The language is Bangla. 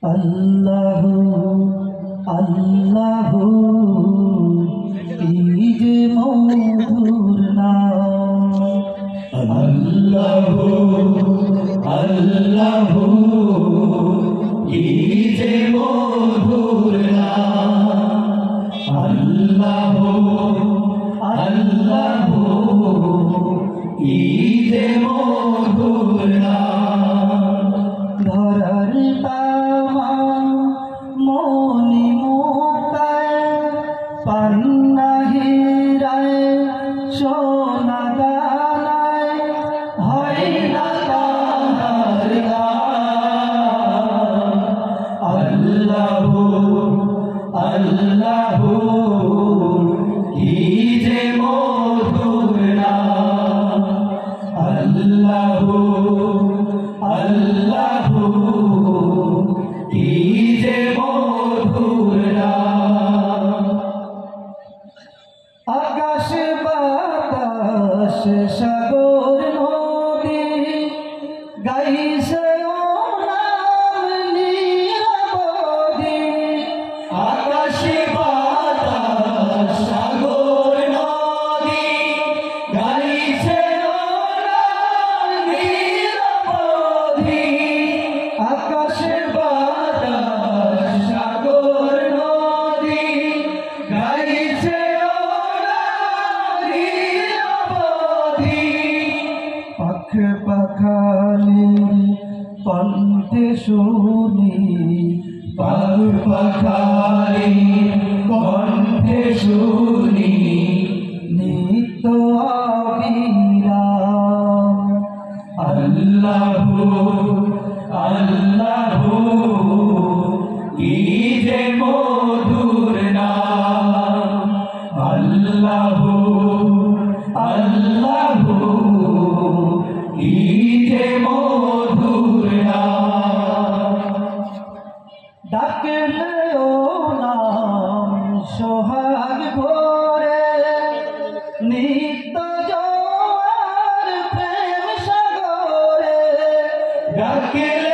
আল্লাহু আল্লাহু কি যে মধুর নাম। আল্লাহু আল্লাহু কি যে মধুর নাম। আল্লাহু আল্লাহু কি যে মধুর নাম। ধরার তামা মনি মুক্তায় পান্না হীরায় সোনা দানায় হয় না তাহার দাম। আল্লাহু আল্লাহু কি যে মধুর নাম। আল্লাহু আল্লাহু কি যে মধুর নাম। আকাশ বাতাস সাগর নদী গাইছে ও নাম নিরবধি। আকাশ বাতাস সাগর নদী গাইছে ও নাম নিরবধি। আকাশ বাতাস সাগর নদী গাইছে ও নাম নিরবধি। পাখ পাখালির কণ্ঠে শুনি পাখ পাখালি কণ্ঠে শুনি নিত্য অবিরাম। আল্লাহু আল্লাহু কি যে মধুর নাম। আল্লাহু আল্লাহু কি যে মধুর নাম। ডাকলে ও নাম সোহাগ ভরে নিত্য জোয়ার প্রেম সাগরে। ডাকলে